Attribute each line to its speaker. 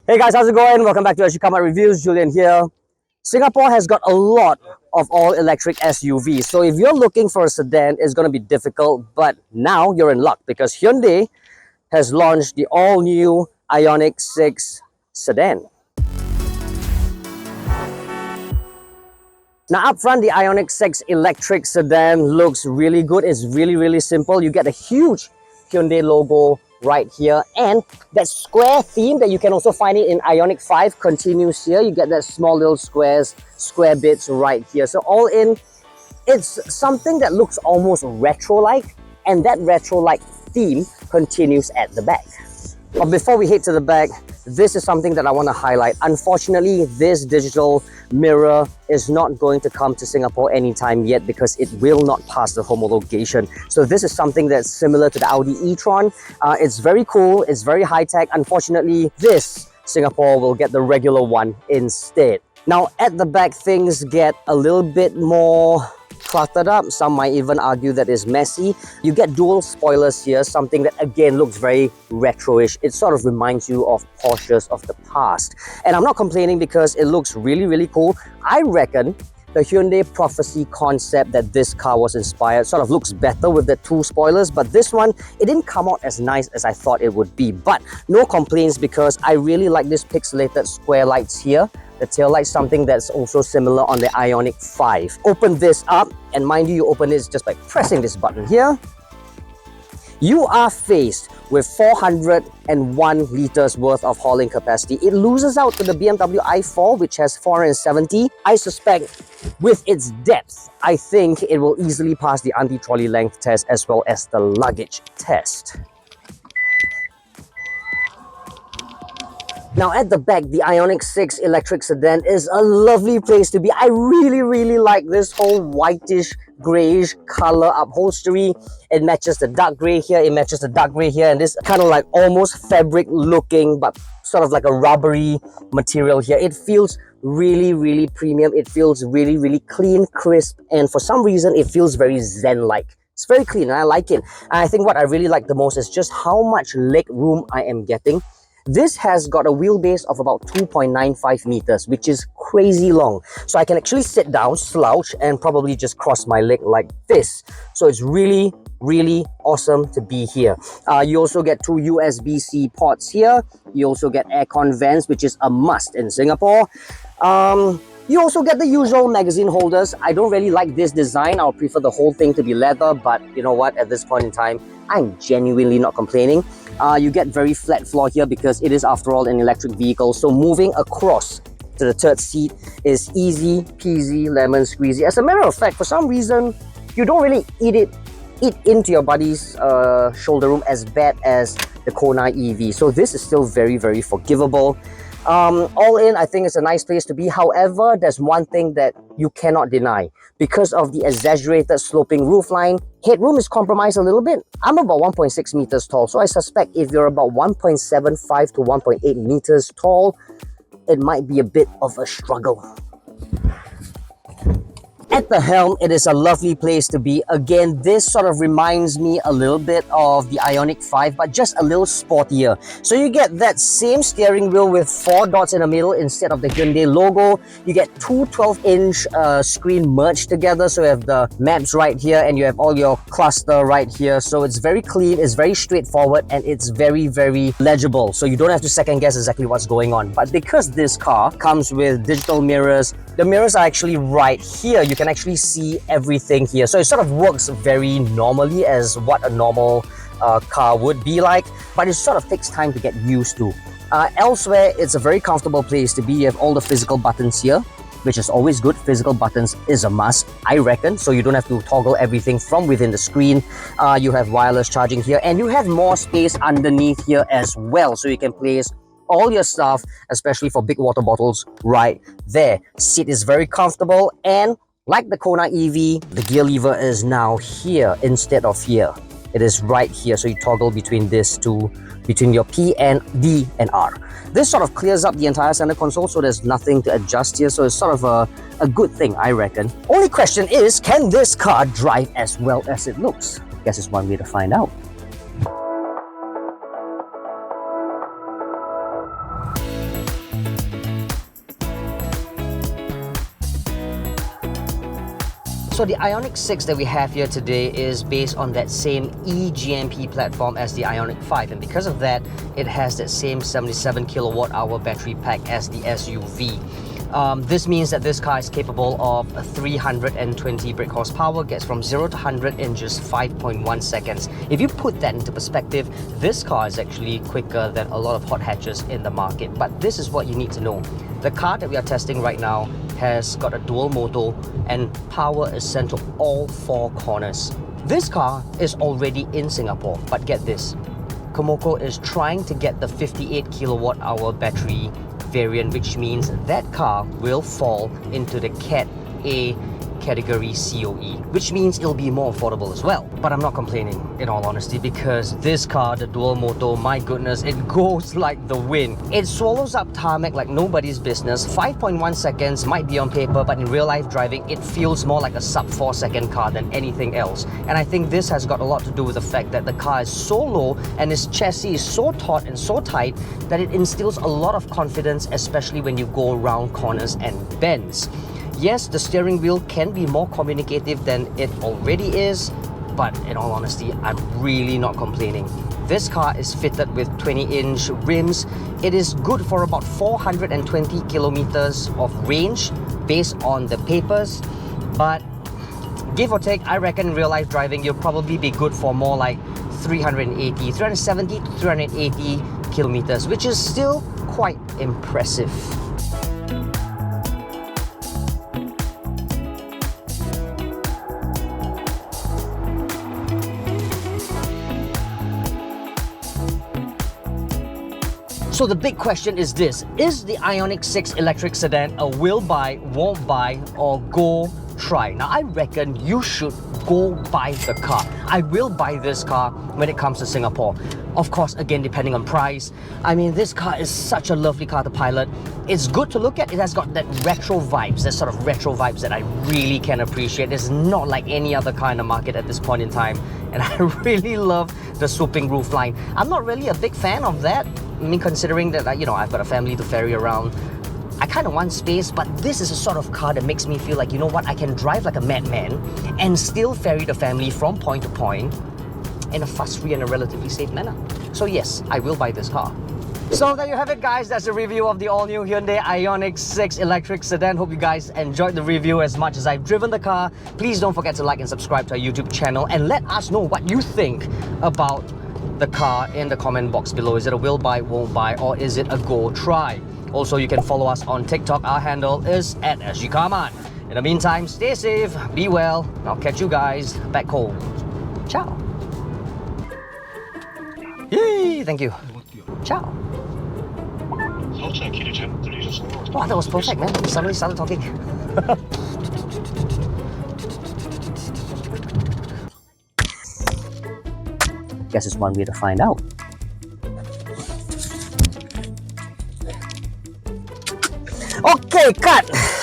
Speaker 1: Hey guys, how's it going? Welcome back to Sgcarmart Reviews. Julian here. Singapore has got a lot of all-electric SUVs. So if you're looking for a sedan, it's going to be difficult. But now you're in luck because Hyundai has launched the all-new IONIQ 6 sedan. Now up front, the IONIQ 6 electric sedan looks really good. It's really simple. You get a huge Hyundai logo right here, and that square theme that you can also find it in IONIQ 5 continues here. You get that small little square bits right here. So all in, it's something that looks almost retro-like, and that retro-like theme continues at the back. But before we head to the back, this is something that I want to highlight. Unfortunately, this digital mirror is not going to come to Singapore anytime yet because it will not pass the homologation. So this is something that's similar to the Audi e-tron. It's very cool, it's very high-tech. Unfortunately, this Singapore will get the regular one instead. Now at the back, things get a little bit more cluttered up. Some might even argue that it's messy. You get dual spoilers here, something that again looks very retro-ish. It sort of reminds you of Porsches of the past. And I'm not complaining because it looks really cool. I reckon the Hyundai Prophecy concept that this car was inspired sort of looks better with the two spoilers, but this one, it didn't come out as nice as I thought it would be. But no complaints because I really like this pixelated square lights here. The tail light, something that's also similar on the IONIQ 5. Open this up, and mind you open this just by pressing this button here. You are faced with 401 liters worth of hauling capacity. It loses out to the BMW i4, which has 470. I suspect with its depth, I think it will easily pass the anti-trolley length test as well as the luggage test. Now at the back, the IONIQ 6 electric sedan is a lovely place to be. I really like this whole whitish, greyish color upholstery. It matches the dark grey here, it matches the dark grey here, and this kind of like almost fabric looking, but sort of like a rubbery material here. It feels really premium. It feels really clean, crisp, and for some reason, it feels very zen-like. It's very clean and I like it. And I think what I really like the most is just how much leg room I am getting. This has got a wheelbase of about 2.95 meters, which is crazy long. So I can actually sit down, slouch, and probably just cross my leg like this. So it's really awesome to be here. You also get two USB-C ports here. You also get aircon vents, which is a must in Singapore. You also get the usual magazine holders. I don't really like this design. I'll prefer the whole thing to be leather, but you know what? At this point in time, I'm genuinely not complaining. You get very flat floor here because it is, after all, an electric vehicle. So moving across to the third seat is easy peasy lemon squeezy. As a matter of fact, for some reason, you don't really eat into your body's shoulder room as bad as the Kona EV. So this is still very forgivable. All in, I think it's a nice place to be. However, there's one thing that you cannot deny. Because of the exaggerated sloping roofline, headroom is compromised a little bit. I'm about 1.6 meters tall, so I suspect if you're about 1.75 to 1.8 meters tall, it might be a bit of a struggle. At the helm, it is a lovely place to be. Again, this sort of reminds me a little bit of the IONIQ 5, but just a little sportier. So you get that same steering wheel with 4 dots in the middle instead of the Hyundai logo. You get two 12-inch screen merged together. So you have the maps right here and you have all your cluster right here. So it's very clean, it's very straightforward, and it's very legible. So you don't have to second guess exactly what's going on. But because this car comes with digital mirrors, the mirrors are actually right here. You can actually see everything here. So it sort of works very normally as what a normal car would be like, but it sort of takes time to get used to. Elsewhere, it's a very comfortable place to be. You have all the physical buttons here, which is always good. Physical buttons is a must, I reckon, so you don't have to toggle everything from within the screen. You have wireless charging here, and you have more space underneath here as well, so you can place all your stuff, especially for big water bottles, right there. Seat is very comfortable, and like the Kona EV, the gear lever is now here instead of here. It is right here, so you toggle between this two, between your P and D and R. This sort of clears up the entire center console, so there's nothing to adjust here, so it's sort of a good thing, I reckon. Only question is, can this car drive as well as it looks? I guess it's one way to find out. So the IONIQ 6 that we have here today is based on that same eGMP platform as the IONIQ 5, and because of that, it has that same 77 kilowatt hour battery pack as the SUV. This means that this car is capable of 320 brake horsepower, gets from 0 to 100 in just 5.1 seconds. If you put that into perspective, this car is actually quicker than a lot of hot hatches in the market. But this is what you need to know. The car that we are testing right now has got a dual motor and power is sent to all 4 corners. This car is already in Singapore, but get this. Komoko is trying to get the 58 kilowatt hour battery variant, which means that car will fall into the Cat A category COE, which means it'll be more affordable as well. But I'm not complaining, in all honesty, because this car, the dual motor, my goodness, it goes like the wind. It swallows up tarmac like nobody's business. 5.1 seconds might be on paper, but in real life driving, it feels more like a sub 4 second car than anything else. And I think this has got a lot to do with the fact that the car is so low and its chassis is so taut and so tight that it instills a lot of confidence, especially when you go around corners and bends. Yes, the steering wheel can be more communicative than it already is, but in all honesty, I'm really not complaining. This car is fitted with 20-inch rims. It is good for about 420 kilometers of range based on the papers, but give or take, I reckon in real life driving, you'll probably be good for more like 370 to 380 kilometers, which is still quite impressive. So the big question is this: is the IONIQ 6 electric sedan a will buy, won't buy, or go try? Now I reckon you should go buy the car. I will buy this car when it comes to Singapore. Of course, again, depending on price. I mean, this car is such a lovely car to pilot. It's good to look at. It has got that retro vibes, that sort of retro vibes that I really can appreciate. It's not like any other car in the market at this point in time. And I really love the swooping roofline. I'm not really a big fan of that. I mean, considering that, you know, I've got a family to ferry around, I kind of want space, but this is a sort of car that makes me feel like, you know what, I can drive like a madman and still ferry the family from point to point in a fuss-free and a relatively safe manner. So yes, I will buy this car. So there you have it, guys. That's a review of the all-new Hyundai IONIQ 6 electric sedan. Hope you guys enjoyed the review as much as I've driven the car. Please don't forget to like and subscribe to our YouTube channel and let us know what you think about the car in the comment box below. Is it a will buy, won't buy, or is it a go try? Also, you can follow us on TikTok. Our handle is at Sgcarmart. In the meantime, stay safe, be well, and I'll catch you guys back home. Ciao. Yay, thank you. Ciao. Wow, that was perfect, man. Suddenly started talking. Guess it's one way to find out. Okay, cut!